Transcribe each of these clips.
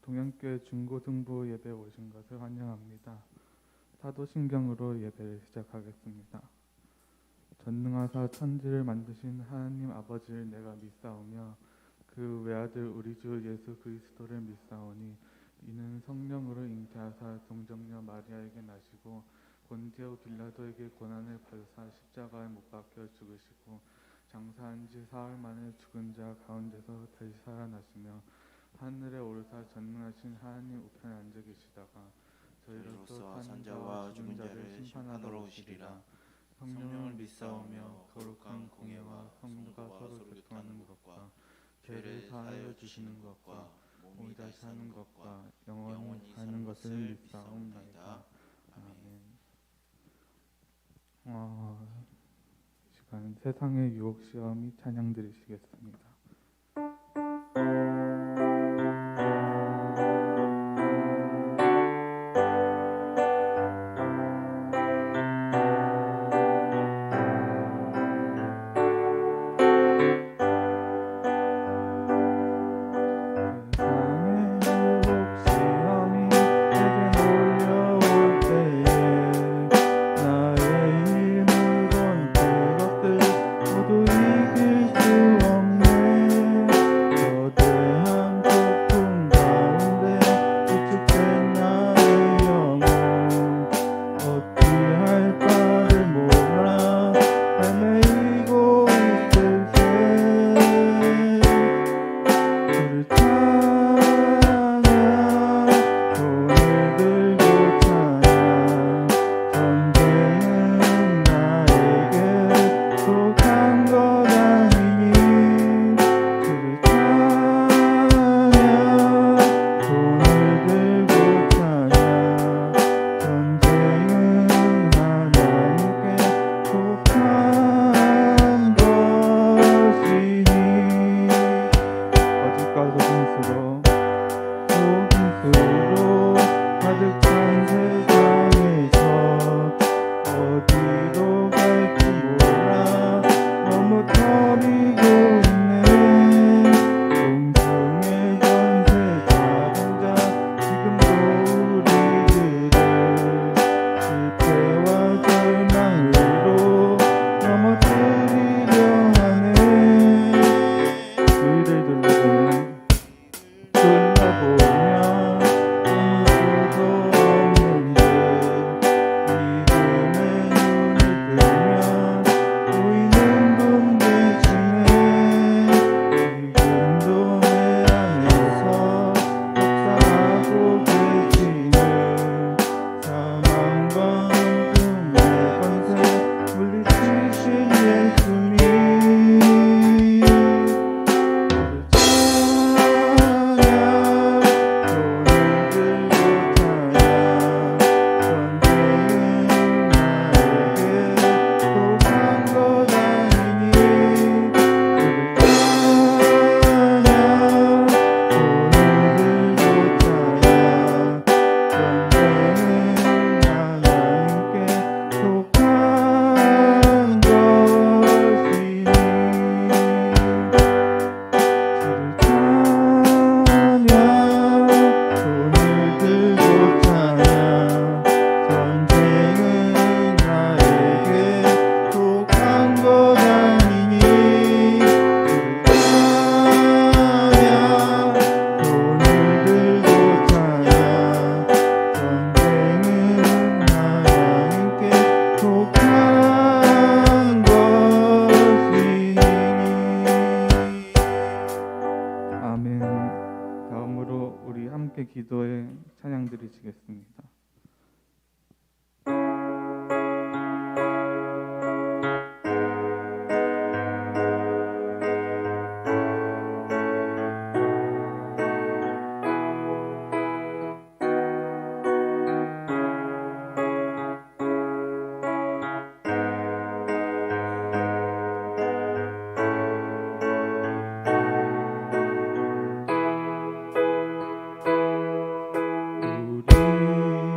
동양교회 중고등부 예배 오신 것을 환영합니다. 사도신경으로 예배를 시작하겠습니다. 전능하사 천지를 만드신 하나님 아버지를 내가 믿사오며 그 외아들 우리 주 예수 그리스도를 믿사오니 이는 성령으로 잉태하사 동정녀 마리아에게 나시고 본디오 빌라도에게 고난을 받으사 십자가에 못 박혀 죽으시고 장사한 지 사흘 만에 죽은 자 가운데서 다시 살아나시며 하늘에 오르사 전능하신 하나님 우편에 앉아 계시다가 저희로서 산자와 죽은 자를 심판하러 오시리라. 성령을 믿사오며 거룩한 공예와 성도가 서로 교통하는 것과 죄를 사하여 주시는 것과 몸이 다시 사는 것과 영원히 사는 것을 믿사옵나이다. 아멘. 시간 세상의 유혹 시험이 찬양 드리시겠습니다. 기도에 찬양 드리시겠습니다. 우리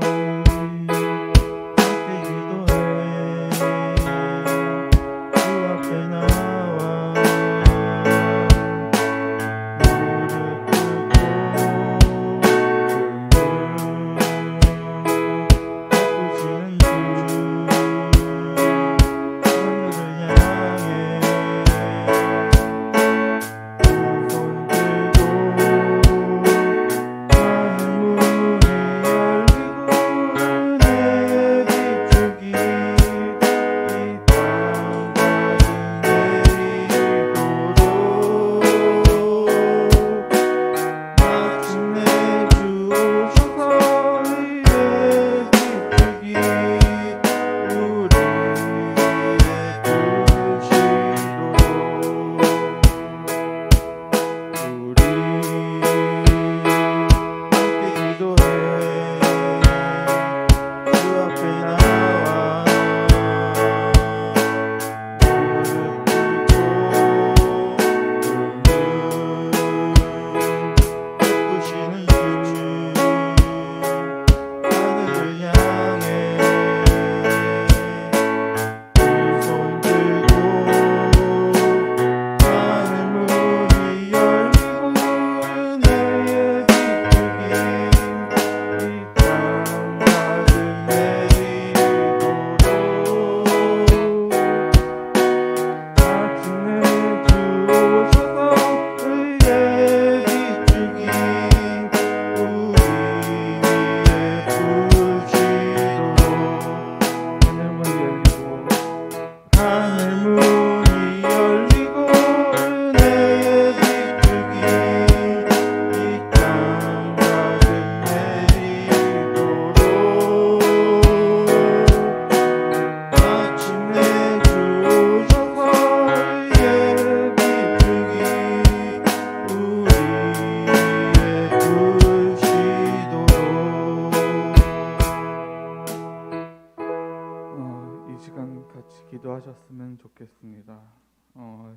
좋겠습니다.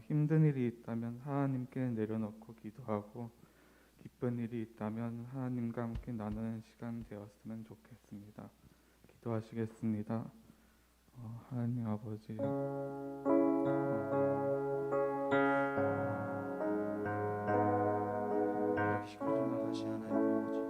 힘든 일이 있다면 하나님께 내려놓고 기도하고 기쁜 일이 있다면 하나님과 함께 나누는 시간 되었으면 좋겠습니다. 기도하시겠습니다. 하나님 아버지, 시끄러워하시 하나님 아버지,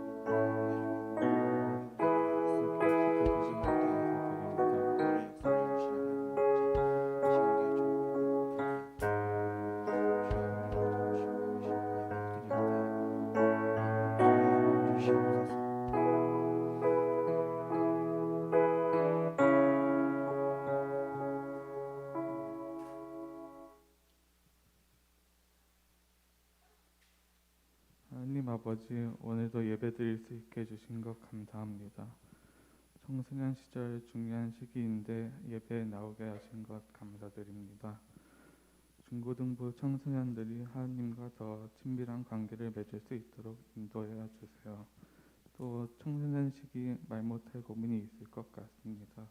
하나님 아버지, 오늘도 예배드릴 수 있게 해주신 것 감사합니다. 청소년 시절 중요한 시기인데 예배에 나오게 하신 것 감사드립니다. 중고등부 청소년들이 하나님과 더 친밀한 관계를 맺을 수 있도록 인도하여 주세요. 또 청소년 시기 말 못할 고민이 있을 것 같습니다.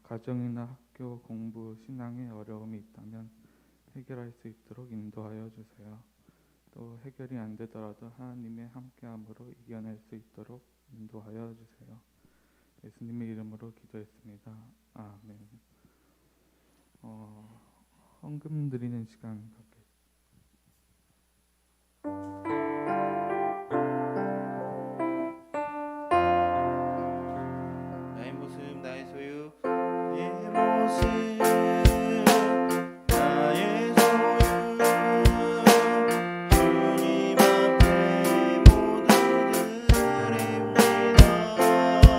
가정이나 학교, 공부, 신앙에 어려움이 있다면 해결할 수 있도록 인도하여 주세요. 또 해결이 안 되더라도 하나님의 함께함으로 이겨낼 수 있도록 인도하여 주세요. 예수님의 이름으로 기도했습니다. 아멘. 헌금 드리는 시간 갖겠습니다. 나의 모습 나의 소유 내 모습 나의 소유 주님 앞에 모두 드립니다. 모든 아픔 모든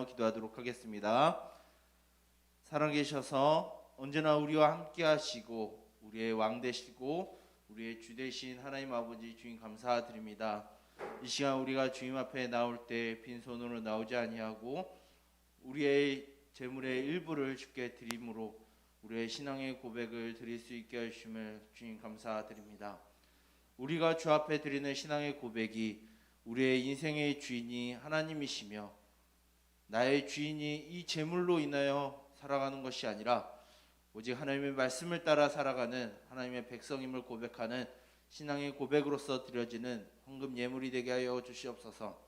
기도하도록 하겠습니다. 살아계셔서 언제나 우리와 함께 하시고 우리의 왕 되시고 우리의 주 되신 하나님 아버지 주님 감사드립니다. 이 시간 우리가 주님 앞에 나올 때 빈손으로 나오지 아니하고 우리의 재물의 일부를 주께 드림으로 우리의 신앙의 고백을 드릴 수 있게 하심을 주님 감사드립니다. 우리가 주 앞에 드리는 신앙의 고백이 우리의 인생의 주인이 하나님이시며 나의 주인이 이 재물로 인하여 살아가는 것이 아니라 오직 하나님의 말씀을 따라 살아가는 하나님의 백성임을 고백하는 신앙의 고백으로서 드려지는 헌금 예물이 되게 하여 주시옵소서.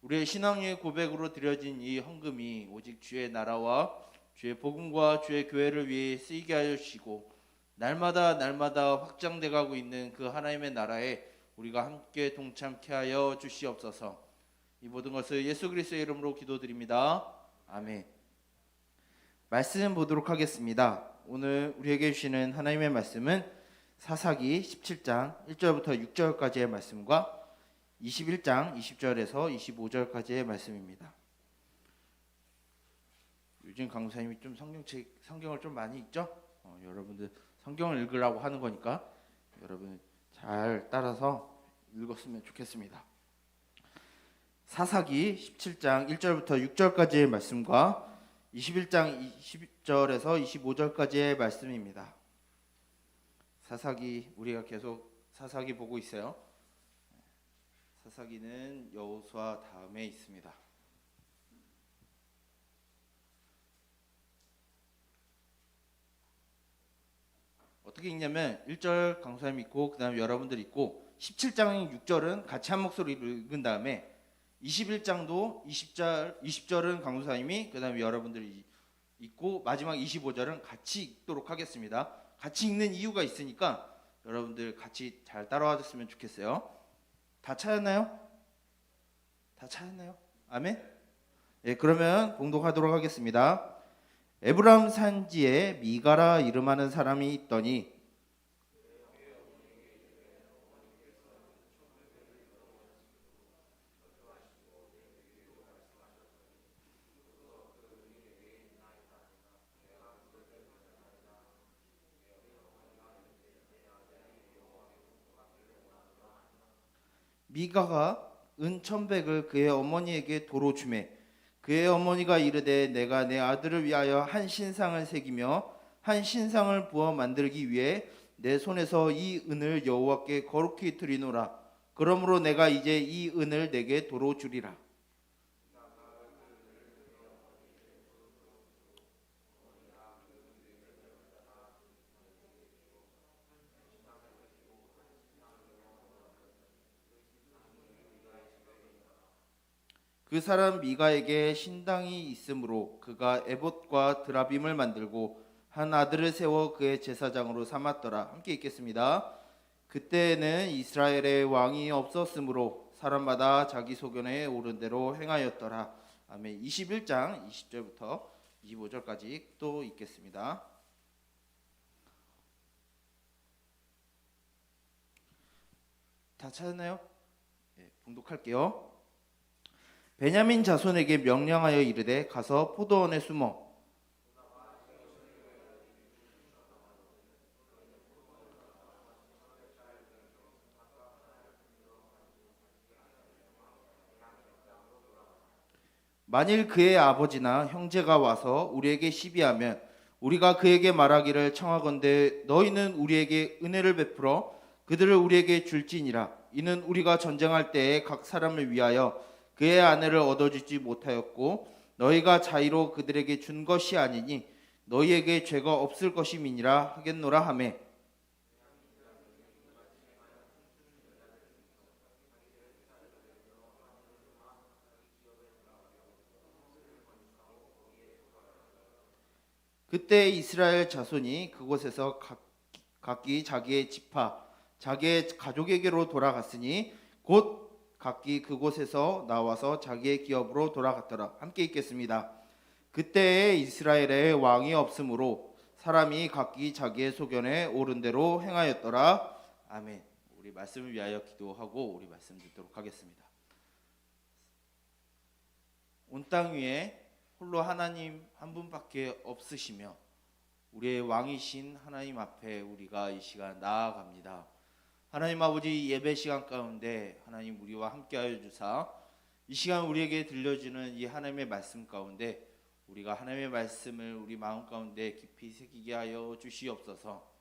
우리의 신앙의 고백으로 드려진 이 헌금이 오직 주의 나라와 주의 복음과 주의 교회를 위해 쓰이게 하여 주시고 날마다 확장돼 가고 있는 그 하나님의 나라에 우리가 함께 동참케 하여 주시옵소서. 이 모든 것을 예수 그리스도의 이름으로 기도드립니다. 아멘. 말씀 보도록 하겠습니다. 오늘 우리에게 주시는 하나님의 말씀은 사사기 17장 1절부터 6절까지의 말씀과 21장 20절에서 25절까지의 말씀입니다. 요즘 강사님이 좀 성경을 좀 많이 읽죠? 여러분들 성경을 읽으라고 하는 거니까 여러분 잘 따라서 읽었으면 좋겠습니다. 사사기 17장 1절부터 6절까지의 말씀과 21장 20절에서 25절까지의 말씀입니다. 사사기 우리가 계속 사사기 보고 있어요. 사사기는 여호수아 다음에 있습니다. 어떻게 읽냐면 1절 강사님 있고 그 다음에 여러분들 있고 17장 6절은 같이 한 목소리로 읽은 다음에 21장도 20절은 강사님이 그 다음에 여러분들이 읽고 마지막 25절은 같이 읽도록 하겠습니다. 같이 읽는 이유가 있으니까 여러분들 같이 잘 따라와 줬으면 좋겠어요. 다 찾았나요? 다 찾았나요? 아멘. 예, 그러면 봉독하도록 하겠습니다. 에브라임 산지에 미가라 이름하는 사람이 있더니 미가가 은 1,100을 그의 어머니에게 도로 주매 그의 어머니가 이르되 내가 내 아들을 위하여 한 신상을 새기며 한 신상을 부어 만들기 위해 내 손에서 이 은을 여호와께 거룩히 드리노라. 그러므로 내가 이제 이 은을 내게 도로 주리라. 그 사람 미가에게 신당이 있으므로 그가 에봇과 드라빔을 만들고 한 아들을 세워 그의 제사장으로 삼았더라. 함께 읽겠습니다. 그때에는 이스라엘의 왕이 없었으므로 사람마다 자기 소견에 오른 대로 행하였더라. 아멘. 21장 20절부터 25절까지 또 읽겠습니다. 다 찾았나요? 네, 봉독할게요. 베냐민 자손에게 명령하여 이르되 가서 포도원에 숨어 만일 그의 아버지나 형제가 와서 우리에게 시비하면 우리가 그에게 말하기를 청하건대 너희는 우리에게 은혜를 베풀어 그들을 우리에게 줄지니라. 이는 우리가 전쟁할 때에 각 사람을 위하여 그의 아내를 얻어주지 못하였고 너희가 자의로 그들에게 준 것이 아니니 너희에게 죄가 없을 것임이니라 하겠노라 하매 그때 이스라엘 자손이 그곳에서 각기 자기의 지파 자기의 가족에게로 돌아갔으니 곧 각기 그곳에서 나와서 자기의 기업으로 돌아갔더라. 함께 읽겠습니다. 그때에 이스라엘에 왕이 없으므로 사람이 각기 자기의 소견에 오른 대로 행하였더라. 아멘. 우리 말씀을 위하여 기도하고 우리 말씀 듣도록 하겠습니다. 온 땅 위에 홀로 하나님 한 분밖에 없으시며 우리의 왕이신 하나님 앞에 우리가 이 시간 나아갑니다. 하나님 아버지, 예배 시간 가운데 하나님 우리와 함께하여 주사 이 시간 우리에게 들려주는 이 하나님의 말씀 가운데 우리가 하나님의 말씀을 우리 마음 가운데 깊이 새기게 하여 주시옵소서.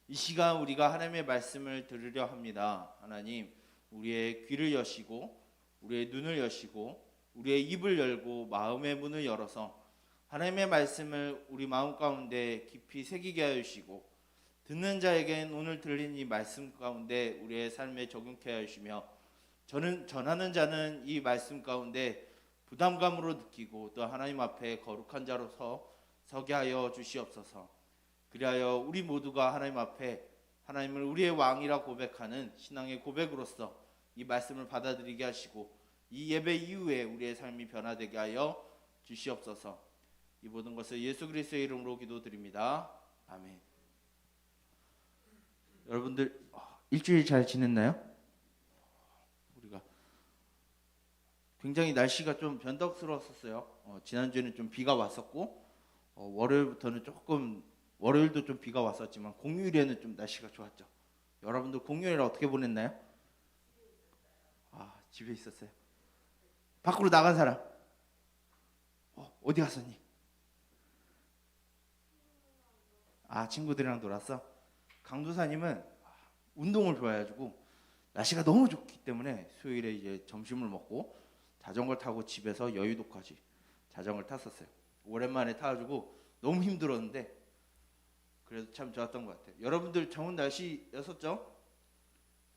이 시간 우리가 하나님의 말씀을 들으려 합니다. 하나님, 우리의 귀를 여시고 우리의 눈을 여시고 우리의 입을 열고 마음의 문을 열어서 하나님의 말씀을 우리 마음 가운데 깊이 새기게 하여 주시고 듣는 자에겐 오늘 들린 이 말씀 가운데 우리의 삶에 적용케 하여 주시며 저는 전하는 자는 이 말씀 가운데 부담감으로 느끼고 또 하나님 앞에 거룩한 자로서 서게 하여 주시옵소서. 그리하여 우리 모두가 하나님 앞에 하나님을 우리의 왕이라 고백하는 신앙의 고백으로서 이 말씀을 받아들이게 하시고 이 예배 이후에 우리의 삶이 변화되게 하여 주시옵소서. 이 모든 것을 예수 그리스도의 이름으로 기도드립니다. 아멘. 여러분들 일주일 잘 지냈나요? 우리가 굉장히 날씨가 좀 변덕스러웠었어요. 지난주에는 좀 비가 왔었고 월요일부터는 월요일도 좀 비가 왔었지만 공휴일에는 좀 날씨가 좋았죠. 여러분들 공휴일 어떻게 보냈나요? 집에 있었어요. 밖으로 나간 사람 어디 갔었니? 친구들이랑 놀았어? 강도사님은 운동을 좋아해가지고 날씨가 너무 좋기 때문에 수요일에 이제 점심을 먹고 자전거를 타고 집에서 여의도까지 자전거를 탔었어요. 오랜만에 타가지고 너무 힘들었는데 그래도 참 좋았던 것 같아요. 여러분들 좋은 날씨였었죠?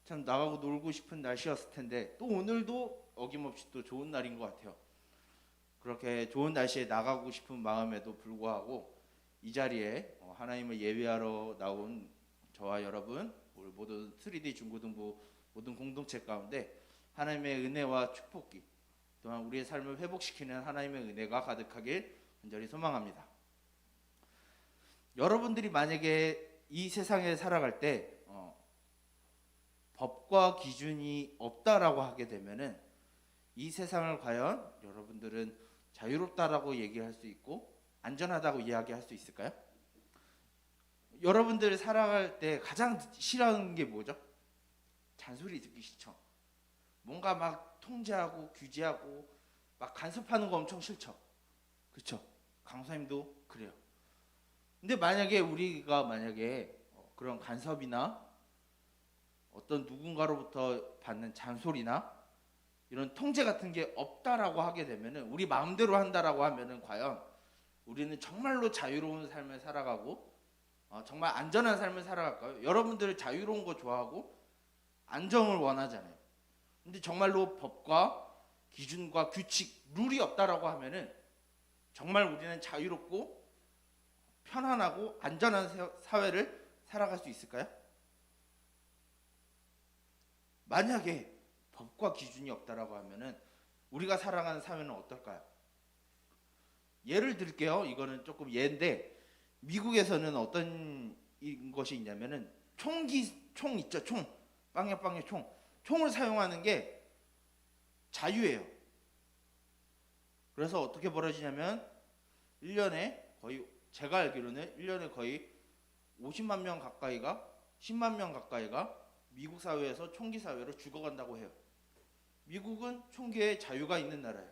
참 나가고 놀고 싶은 날씨였을 텐데 또 오늘도 어김없이 또 좋은 날인 것 같아요. 그렇게 좋은 날씨에 나가고 싶은 마음에도 불구하고 이 자리에 하나님을 예배하러 나온 저와 여러분, 우리 모든 3D 중고등부 모든 공동체 가운데 하나님의 은혜와 축복이 또한 우리의 삶을 회복시키는 하나님의 은혜가 가득하길 간절히 소망합니다. 여러분들이 만약에 이 세상에 살아갈 때 법과 기준이 없다라고 하게 되면은 이 세상을 과연 여러분들은 자유롭다라고 얘기할 수 있고 안전하다고 이야기할 수 있을까요? 여러분들 살아갈 때 가장 싫어하는 게 뭐죠? 잔소리 듣기 싫죠. 뭔가 막 통제하고 규제하고 막 간섭하는 거 엄청 싫죠. 그렇죠? 강사님도 그래요. 근데 만약에 우리가 그런 간섭이나 어떤 누군가로부터 받는 잔소리나 이런 통제 같은 게 없다라고 하게 되면은 우리 마음대로 한다라고 하면은 과연 우리는 정말로 자유로운 삶을 살아가고 정말 안전한 삶을 살아갈까요? 여러분들 자유로운 거 좋아하고 안정을 원하잖아요. 근데 정말로 법과 기준과 규칙, 룰이 없다라고 하면은 정말 우리는 자유롭고 편안하고 안전한 사회를 살아갈 수 있을까요? 만약에 법과 기준이 없다라고 하면은 우리가 살아가는 사회는 어떨까요? 예를 들게요. 이거는 조금 예인데 미국에서는 어떤 것이 있냐면은 총 있죠. 빵야 총을 사용하는 게 자유예요. 그래서 어떻게 벌어지냐면 1년에 거의 제가 알기로는 1년에 거의 50만 명 가까이가 10만 명 가까이가 미국 사회에서 총기 사회로 죽어간다고 해요. 미국은 총기의 자유가 있는 나라예요.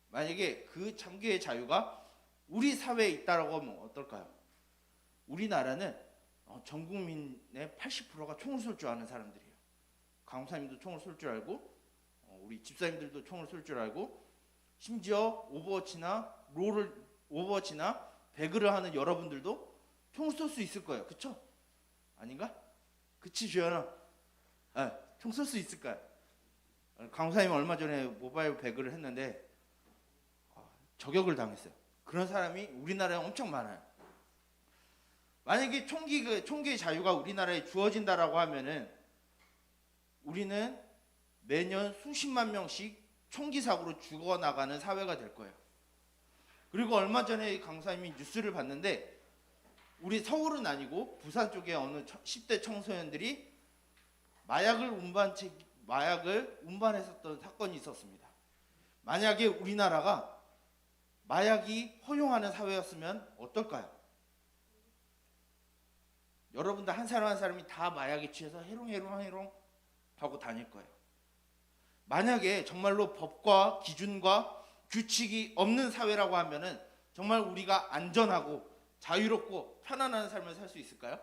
만약에 그 총기의 자유가 우리 사회에 있다라고 하면 어떨까요? 우리나라는 전 국민의 80%가 총을 쏠 줄 아는 사람들이에요. 강사님도 총을 쏠 줄 알고 우리 집사님들도 총을 쏠 줄 알고 심지어 오버워치나 배그를 하는 여러분들도 총을 쏠 수 있을 거예요. 그쵸? 아닌가? 그치 주연아? 총 쏠 수 있을까요? 강사님 얼마 전에 모바일 배그를 했는데 저격을 당했어요. 그런 사람이 우리나라에 엄청 많아요. 만약에 총기의 자유가 우리나라에 주어진다라고 하면은 우리는 매년 수십만 명씩 총기 사고로 죽어나가는 사회가 될 거예요. 그리고 얼마 전에 강사님이 뉴스를 봤는데 우리 서울은 아니고 부산 쪽에 어느 10대 청소년들이 마약을 운반했었던 사건이 있었습니다. 만약에 우리나라가 마약이 허용하는 사회였으면 어떨까요? 여러분들 한 사람 한 사람이 다 마약에 취해서 해롱 하고 다닐 거예요. 만약에 정말로 법과 기준과 규칙이 없는 사회라고 하면은 정말 우리가 안전하고 자유롭고 편안한 삶을 살 수 있을까요?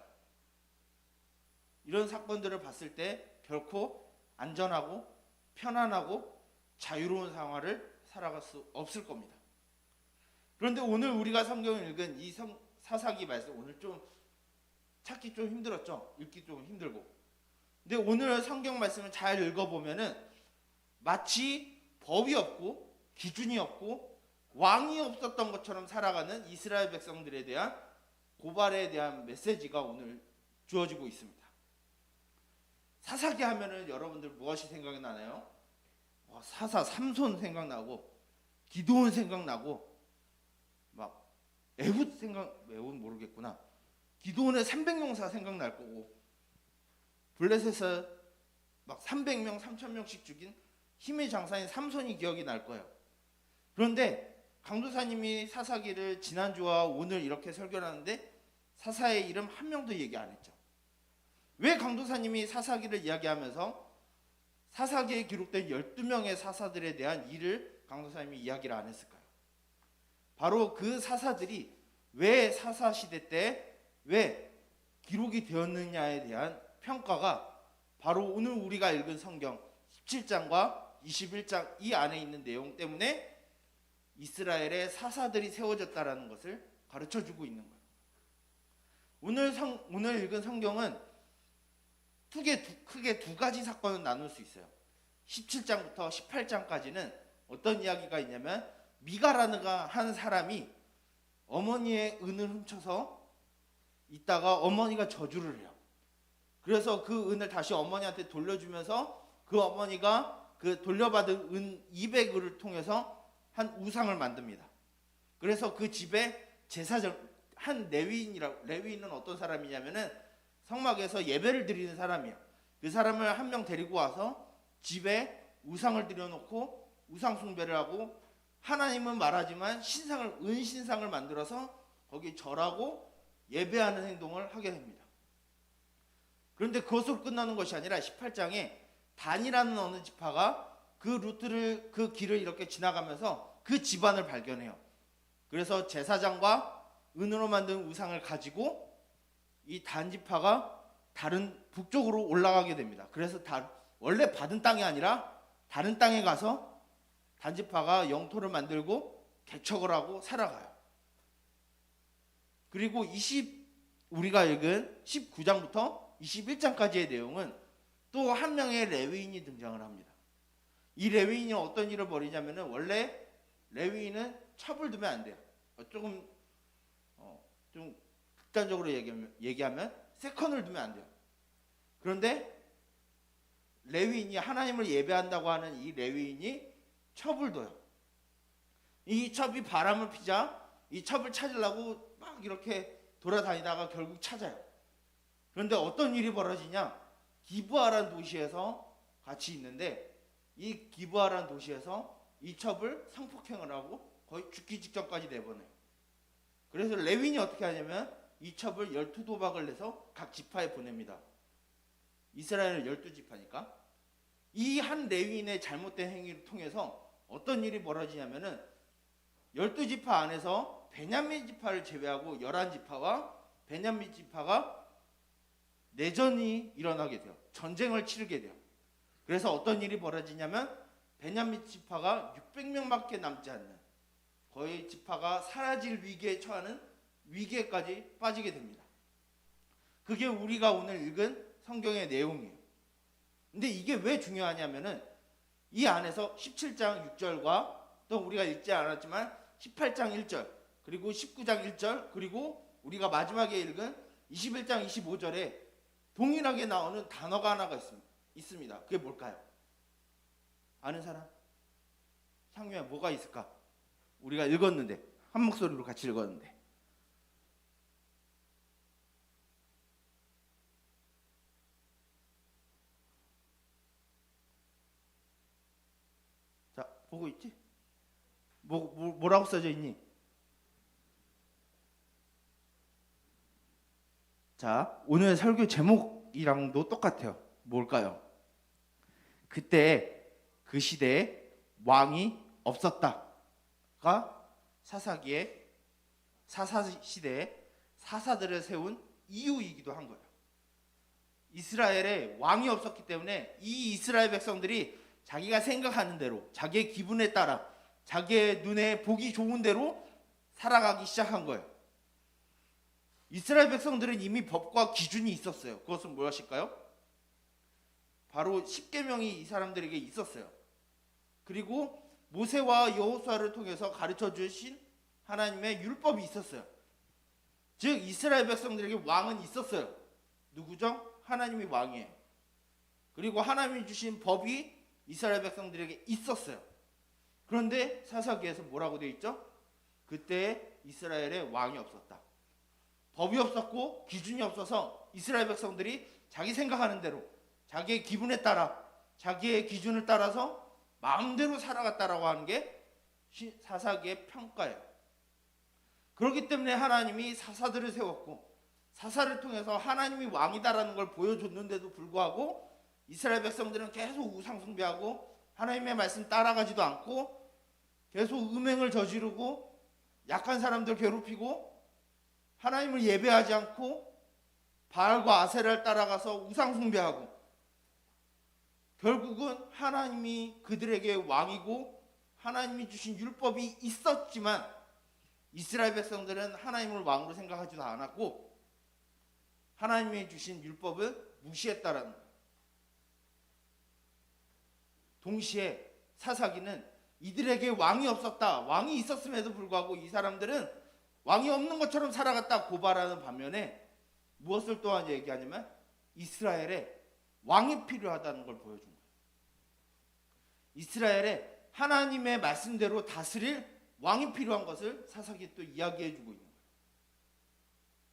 이런 사건들을 봤을 때 결코 안전하고 편안하고 자유로운 생활을 살아갈 수 없을 겁니다. 그런데 오늘 우리가 성경을 읽은 이 사사기 말씀 오늘 좀 찾기 좀 힘들었죠? 읽기 좀 힘들고. 근데 오늘 성경 말씀을 잘 읽어보면은 마치 법이 없고 기준이 없고 왕이 없었던 것처럼 살아가는 이스라엘 백성들에 대한 고발에 대한 메시지가 오늘 주어지고 있습니다. 사사기 하면은 여러분들 무엇이 생각이 나나요? 사사 삼손 생각나고 기드온 생각나고 막 에훗 모르겠구나. 기드온의 300용사 생각날 거고 블레셋에서 막 300명, 3000명씩 죽인 힘의 장사인 삼손이 기억이 날 거예요. 그런데 강도사님이 사사기를 지난주와 오늘 이렇게 설교를 하는데 사사의 이름 한 명도 얘기 안 했죠. 왜 강도사님이 사사기를 이야기하면서 사사기에 기록된 12명의 사사들에 대한 일을 강도사님이 이야기를 안 했을까요? 바로 그 사사들이 왜 사사시대 때 왜 기록이 되었느냐에 대한 평가가 바로 오늘 우리가 읽은 성경 17장과 21장 이 안에 있는 내용 때문에 이스라엘의 사사들이 세워졌다라는 것을 가르쳐주고 있는 거예요. 오늘 읽은 성경은 크게 두 가지 사건을 나눌 수 있어요. 17장부터 18장까지는 어떤 이야기가 있냐면 미가라는 한 사람이 어머니의 은을 훔쳐서 있다가 어머니가 저주를 해요. 그래서 그 은을 다시 어머니한테 돌려주면서 그 어머니가 그 돌려받은 은 200을을 통해서 한 우상을 만듭니다. 그래서 그 집에 제사장 한 레위인은 어떤 사람이냐면은 성막에서 예배를 드리는 사람이야. 그 사람을 한 명 데리고 와서 집에 우상을 들여놓고 우상 숭배를 하고, 하나님은 말하지만 은신상을 만들어서 거기 절하고 예배하는 행동을 하게 됩니다. 그런데 그것으로 끝나는 것이 아니라 18장에 단이라는 어느 지파가 그 길을 이렇게 지나가면서 그 집안을 발견해요. 그래서 제사장과 은으로 만든 우상을 가지고 이 단 지파가 다른 북쪽으로 올라가게 됩니다. 그래서 원래 받은 땅이 아니라 다른 땅에 가서 단 지파가 영토를 만들고 개척을 하고 살아가요. 그리고 우리가 읽은 19장부터 21장까지의 내용은 또 한 명의 레위인이 등장을 합니다. 이 레위인이 어떤 일을 벌이냐면은, 원래 레위인은 첩을 두면 안 돼요. 좀 극단적으로 얘기하면 세컨을 두면 안 돼요. 그런데 레위인이, 하나님을 예배한다고 하는 이 레위인이 첩을 둬요. 이 첩이 바람을 피자 이 첩을 찾으려고 막 이렇게 돌아다니다가 결국 찾아요. 그런데 어떤 일이 벌어지냐, 기브아라는 도시에서 같이 있는데, 이 기브아라는 도시에서 이 첩을 성폭행을 하고 거의 죽기 직전까지 내보내요. 그래서 레위인이 어떻게 하냐면 이 첩을 12도박을 내서 각 지파에 보냅니다. 이스라엘은 12지파니까. 이 한 레위인의 잘못된 행위를 통해서 어떤 일이 벌어지냐면은, 12지파 안에서 베냐민 지파를 제외하고 11지파와 베냐민 지파가 내전이 일어나게 돼요. 전쟁을 치르게 돼요. 그래서 어떤 일이 벌어지냐면, 베냐민 지파가 600명밖에 남지 않는, 거의 지파가 사라질 위기에 처하는 위기에까지 빠지게 됩니다. 그게 우리가 오늘 읽은 성경의 내용이에요. 근데 이게 왜 중요하냐면은, 이 안에서 17장 6절과 또 우리가 읽지 않았지만 18장 1절, 그리고 19장 1절, 그리고 우리가 마지막에 읽은 21장 25절에 동일하게 나오는 단어가 하나가 있습니다. 그게 뭘까요? 아는 사람? 상유야, 뭐가 있을까? 우리가 읽었는데, 한 목소리로 같이 읽었는데. 자, 보고 있지? 뭐라고 써져 있니? 자, 오늘 설교 제목이랑도 똑같아요. 뭘까요? 그때 그 시대에 왕이 없었다가 사사기의 사사시대에 사사들을 세운 이유이기도 한 거예요. 이스라엘에 왕이 없었기 때문에 이 이스라엘 백성들이 자기가 생각하는 대로, 자기의 기분에 따라, 자기의 눈에 보기 좋은 대로 살아가기 시작한 거예요. 이스라엘 백성들은 이미 법과 기준이 있었어요. 그것은 무엇일까요? 바로 10계명이 이 사람들에게 있었어요. 그리고 모세와 여호수아를 통해서 가르쳐 주신 하나님의 율법이 있었어요. 즉 이스라엘 백성들에게 왕은 있었어요. 누구죠? 하나님이 왕이에요. 그리고 하나님이 주신 법이 이스라엘 백성들에게 있었어요. 그런데 사사기에서 뭐라고 되어 있죠? 그때 이스라엘에 왕이 없었다. 법이 없었고 기준이 없어서 이스라엘 백성들이 자기 생각하는 대로, 자기의 기분에 따라, 자기의 기준을 따라서 마음대로 살아갔다라고 하는 게 사사기의 평가예요. 그렇기 때문에 하나님이 사사들을 세웠고, 사사를 통해서 하나님이 왕이다라는 걸 보여줬는데도 불구하고 이스라엘 백성들은 계속 우상 숭배하고 하나님의 말씀 따라가지도 않고 계속 음행을 저지르고 약한 사람들 괴롭히고 하나님을 예배하지 않고 바알과 아세라를 따라가서 우상 숭배하고, 결국은 하나님이 그들에게 왕이고 하나님이 주신 율법이 있었지만 이스라엘 백성들은 하나님을 왕으로 생각하지도 않았고 하나님이 주신 율법을 무시했다라는 거예요. 동시에 사사기는 이들에게 왕이 없었다, 왕이 있었음에도 불구하고 이 사람들은 왕이 없는 것처럼 살아갔다 고발하는 반면에 무엇을 또한 얘기하냐면 이스라엘에 왕이 필요하다는 걸 보여준 거예요. 이스라엘에 하나님의 말씀대로 다스릴 왕이 필요한 것을 사사기 또 이야기해주고 있는 거예요.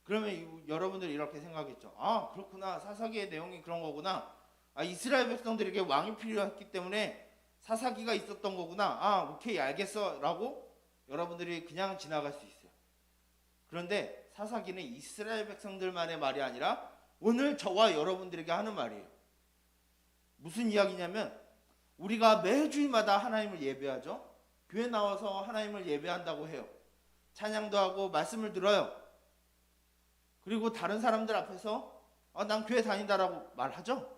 그러면 여러분들이 이렇게 생각했죠. 아, 그렇구나. 사사기의 내용이 그런 거구나. 아, 이스라엘 백성들에게 왕이 필요했기 때문에 사사기가 있었던 거구나. 아, 오케이, 알겠어 라고 여러분들이 그냥 지나갈 수 있어요. 그런데 사사기는 이스라엘 백성들만의 말이 아니라 오늘 저와 여러분들에게 하는 말이에요. 무슨 이야기냐면 우리가 매주일마다 하나님을 예배하죠. 교회 나와서 하나님을 예배한다고 해요. 찬양도 하고 말씀을 들어요. 그리고 다른 사람들 앞에서 난 교회 다닌다라고 말하죠.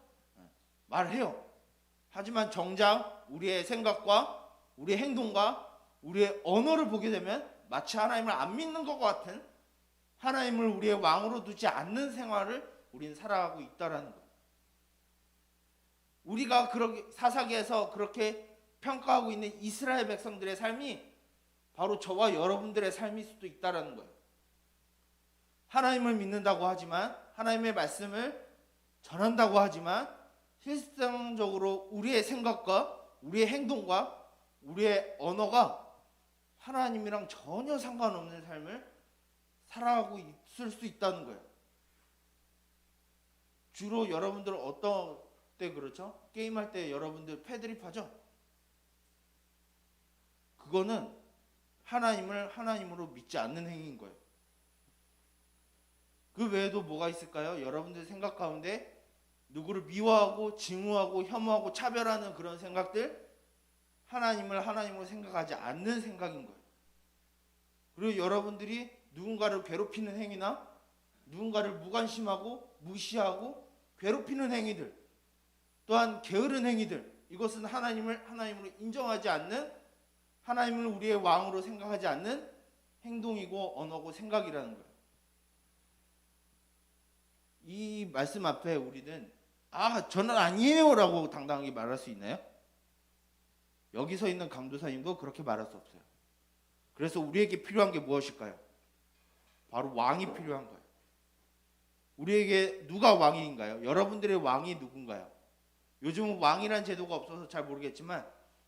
말해요. 하지만 정작 우리의 생각과 우리의 행동과 우리의 언어를 보게 되면 마치 하나님을 안 믿는 것 같은, 하나님을 우리의 왕으로 두지 않는 생활을 우리는 살아가고 있다라는 거예요. 우리가 그렇게 사사기에서 그렇게 평가하고 있는 이스라엘 백성들의 삶이 바로 저와 여러분들의 삶일 수도 있다라는 거예요. 하나님을 믿는다고 하지만, 하나님의 말씀을 전한다고 하지만 실질적으로 우리의 생각과 우리의 행동과 우리의 언어가 하나님이랑 전혀 상관없는 삶을 살아가고 있을 수 있다는 거예요. 주로 여러분들은 어떤 때 그렇죠? 게임할 때 여러분들 패드립 하죠? 그거는 하나님을 하나님으로 믿지 않는 행위인 거예요. 그 외에도 뭐가 있을까요? 여러분들 생각 가운데 누구를 미워하고 증오하고 혐오하고 차별하는 그런 생각들, 하나님을 하나님으로 생각하지 않는 생각인 거예요. 그리고 여러분들이 누군가를 괴롭히는 행위나 누군가를 무관심하고 무시하고 괴롭히는 행위들, 또한 게으른 행위들, 이것은 하나님을 하나님으로 인정하지 않는, 하나님을 우리의 왕으로 생각하지 않는 행동이고 언어고 생각이라는 거예요. 이 말씀 앞에 우리는 저는 아니에요 라고 당당하게 말할 수 있나요? 여기 서 있는 강도사님도 그렇게 말할 수 없어요. 그래서 우리에게 필요한 게 무엇일까요? 바로 왕이 필요한 거예요. 우리에게 누가 왕인가요? 여러분들의 왕이 누군가요? 요즘은 왕이란 제도가 없어서 잘 모르겠지만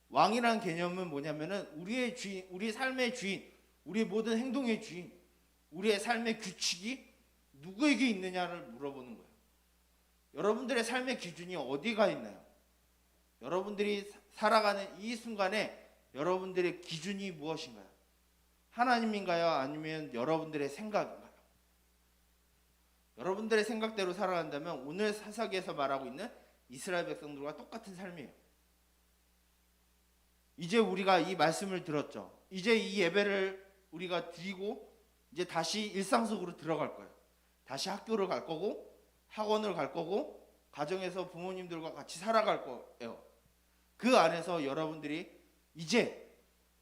왕이란 개념은 뭐냐면은 우리의 주인, 우리 삶의 주인, 우리의 모든 행동의 주인, 우리의 삶의 규칙이 누구에게 있느냐를 물어보는 거예요. 여러분들의 삶의 기준이 어디가 있나요? 여러분들이 살아가는 이 순간에 여러분들의 기준이 무엇인가요? 하나님인가요? 아니면 여러분들의 생각인가요? 여러분들의 생각대로 살아간다면 오늘 사사기에서 말하고 있는 이스라엘 백성들과 똑같은 삶이에요. 이제 우리가 이 말씀을 들었죠. 이제 이 예배를 우리가 드리고 이제 다시 일상 속으로 들어갈 거예요. 다시 학교를 갈 거고 학원을 갈 거고 가정에서 부모님들과 같이 살아갈 거예요. 그 안에서 여러분들이 이제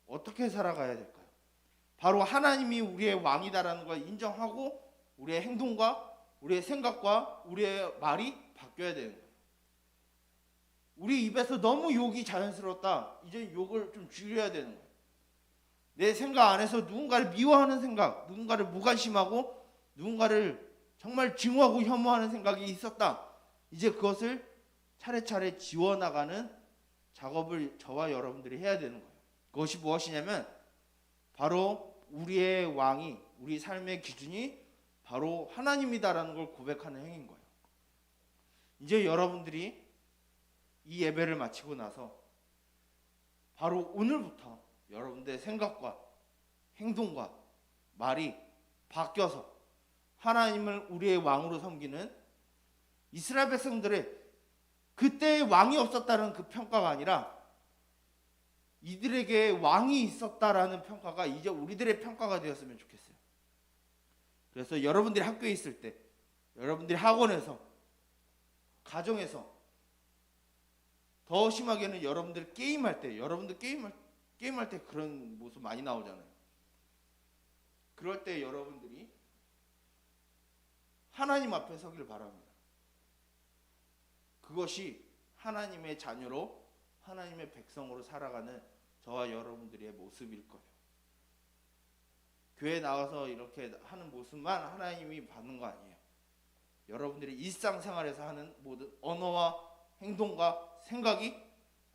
어떻게 살아가야 될까요? 바로 하나님이 우리의 왕이다라는 걸 인정하고 우리의 행동과 우리의 생각과 우리의 말이 바뀌어야 되는 거예요. 우리 입에서 너무 욕이 자연스럽다. 이제 욕을 좀 줄여야 되는 거예요. 내 생각 안에서 누군가를 미워하는 생각, 누군가를 무관심하고 누군가를 정말 증오하고 혐오하는 생각이 있었다. 이제 그것을 차례차례 지워나가는 작업을 저와 여러분들이 해야 되는 거예요. 그것이 무엇이냐면 바로 우리의 왕이, 우리 삶의 기준이 바로 하나님이다라는 걸 고백하는 행위인 거예요. 이제 여러분들이 이 예배를 마치고 나서 바로 오늘부터 여러분들의 생각과 행동과 말이 바뀌어서 하나님을 우리의 왕으로 섬기는 이스라엘 백성들의 그때의 왕이 없었다는 그 평가가 아니라 이들에게 왕이 있었다라는 평가가 이제 우리들의 평가가 되었으면 좋겠어요. 그래서 여러분들이 학교에 있을 때, 여러분들이 학원에서, 가정에서, 더 심하게는 여러분들 게임할 때, 여러분들 게임할 때 그런 모습 많이 나오잖아요. 그럴 때 여러분들이 하나님 앞에 서기를 바랍니다. 그것이 하나님의 자녀로, 하나님의 백성으로 살아가는 저와 여러분들의 모습일 거예요. 교회 나와서 이렇게 하는 모습만 하나님이 받는 거 아니에요. 여러분들의 일상생활에서 하는 모든 언어와 행동과 생각이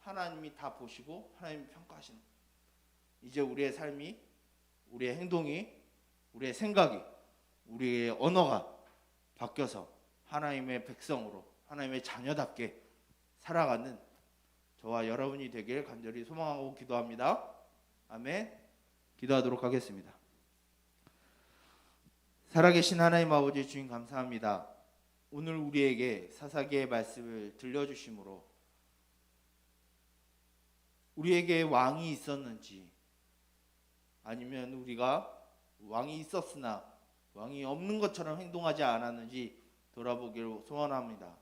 하나님이 다 보시고 하나님이 평가하시는 거예요. 이제 우리의 삶이, 우리의 행동이, 우리의 생각이, 우리의 언어가 바뀌어서 하나님의 백성으로, 하나님의 자녀답게 살아가는 저와 여러분이 되길 간절히 소망하고 기도합니다. 아멘. 기도하도록 하겠습니다. 살아계신 하나님 아버지 주님 감사합니다. 오늘 우리에게 사사기의 말씀을 들려주심으로 우리에게 왕이 있었는지, 아니면 우리가 왕이 있었으나 왕이 없는 것처럼 행동하지 않았는지 돌아보기를 소원합니다.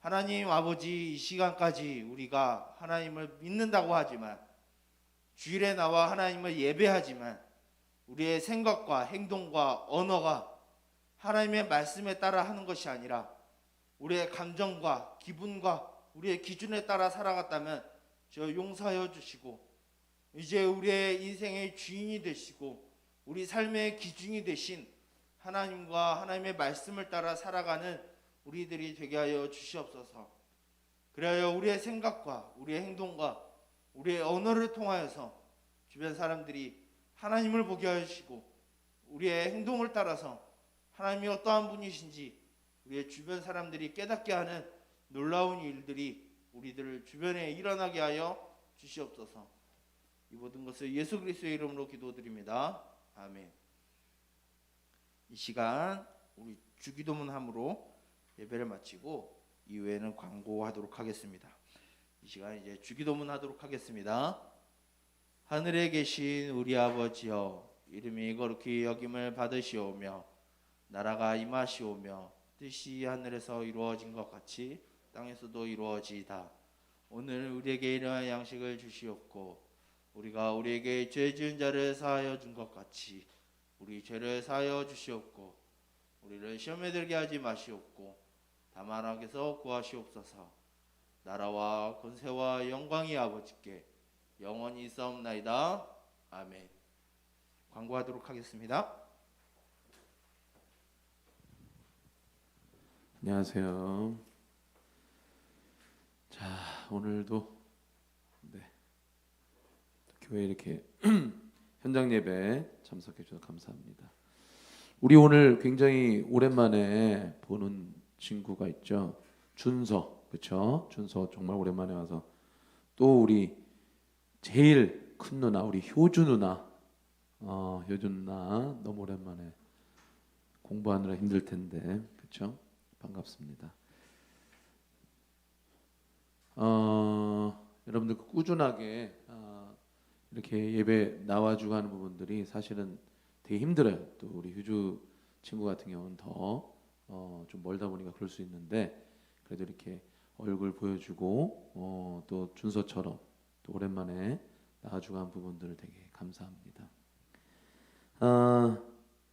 하나님 아버지, 이 시간까지 우리가 하나님을 믿는다고 하지만, 주일에 나와 하나님을 예배하지만 우리의 생각과 행동과 언어가 하나님의 말씀에 따라 하는 것이 아니라 우리의 감정과 기분과 우리의 기준에 따라 살아갔다면 저 용서하여 주시고, 이제 우리의 인생의 주인이 되시고 우리 삶의 기준이 되신 하나님과 하나님의 말씀을 따라 살아가는 우리들이 되게 하여 주시옵소서. 그래야 우리의 생각과 우리의 행동과 우리의 언어를 통하여서 주변 사람들이 하나님을 보게 하시고, 우리의 행동을 따라서 하나님이 어떠한 분이신지 우리의 주변 사람들이 깨닫게 하는 놀라운 일들이 우리들 주변에 일어나게 하여 주시옵소서. 이 모든 것을 예수 그리스도의 이름으로 기도드립니다. 아멘. 이 시간 우리 주기도문함으로 예배를 마치고 이후에는 광고하도록 하겠습니다. 이 시간 이제 주기도문 하도록 하겠습니다. 하늘에 계신 우리 아버지여, 이름이 거룩히 여김을 받으시오며 나라가 임하시오며 뜻이 하늘에서 이루어진 것 같이 땅에서도 이루어지이다. 오늘 우리에게 일용할 양식을 주시옵고, 우리가 우리에게 죄 지은 자를 사하여 준 것 같이 우리 죄를 사하여 주시옵고, 우리를 시험에 들게 하지 마시옵고 다만 악에서 구하시옵소서. 나라와 권세와 영광이 아버지께 영원히 있사옵나이다. 아멘. 광고하도록 하겠습니다. 안녕하세요. 자, 오늘도 교회 이렇게 현장 예배 참석해 주셔서 감사합니다. 우리 오늘 굉장히 오랜만에 보는 친구가 있죠. 준서, 그렇죠? 준서 정말 오랜만에 와서, 또 우리 제일 큰 누나 우리 효주 누나, 효주 누나 너무 오랜만에 공부하느라 힘들 텐데, 그렇죠? 반갑습니다. 여러분들 꾸준하게 이렇게 예배 나와주고 하는 부분들이 사실은 되게 힘들어요. 또 우리 휴주 친구 같은 경우는 더 좀 멀다 보니까 그럴 수 있는데, 그래도 이렇게 얼굴 보여주고 또 준서처럼 또 오랜만에 나와주고 하는 부분들을 되게 감사합니다.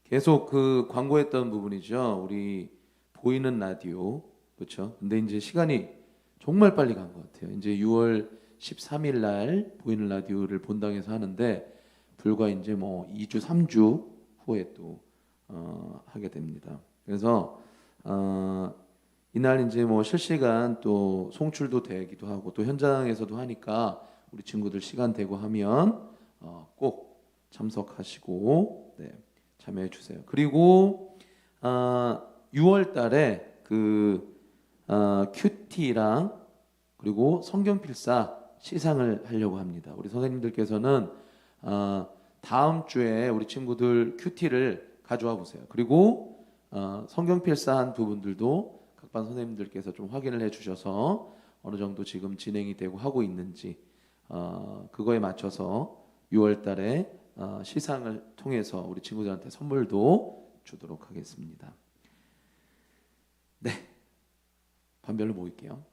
계속 그 광고했던 부분이죠. 우리 보이는 라디오, 그렇죠? 근데 이제 시간이 정말 빨리 간 것 같아요. 이제 6월 13일 날 보이는 라디오를 본당에서 하는데, 불과 이제 뭐 2주 3주 후에 또 하게 됩니다. 그래서 이날 이제 뭐 실시간 또 송출도 되기도 하고 또 현장에서도 하니까 우리 친구들 시간 되고 하면 꼭 참석하시고 참여해 주세요. 그리고 6월 달에 그 큐티랑 그리고 성경필사 시상을 하려고 합니다. 우리 선생님들께서는 다음 주에 우리 친구들 큐티를 가져와 보세요. 그리고 성경필사한 부분들도 각반 선생님들께서 좀 확인을 해주셔서 어느 정도 지금 진행이 되고 하고 있는지 그거에 맞춰서 6월 달에 시상을 통해서 우리 친구들한테 선물도 주도록 하겠습니다. 네, 반별로 모일게요.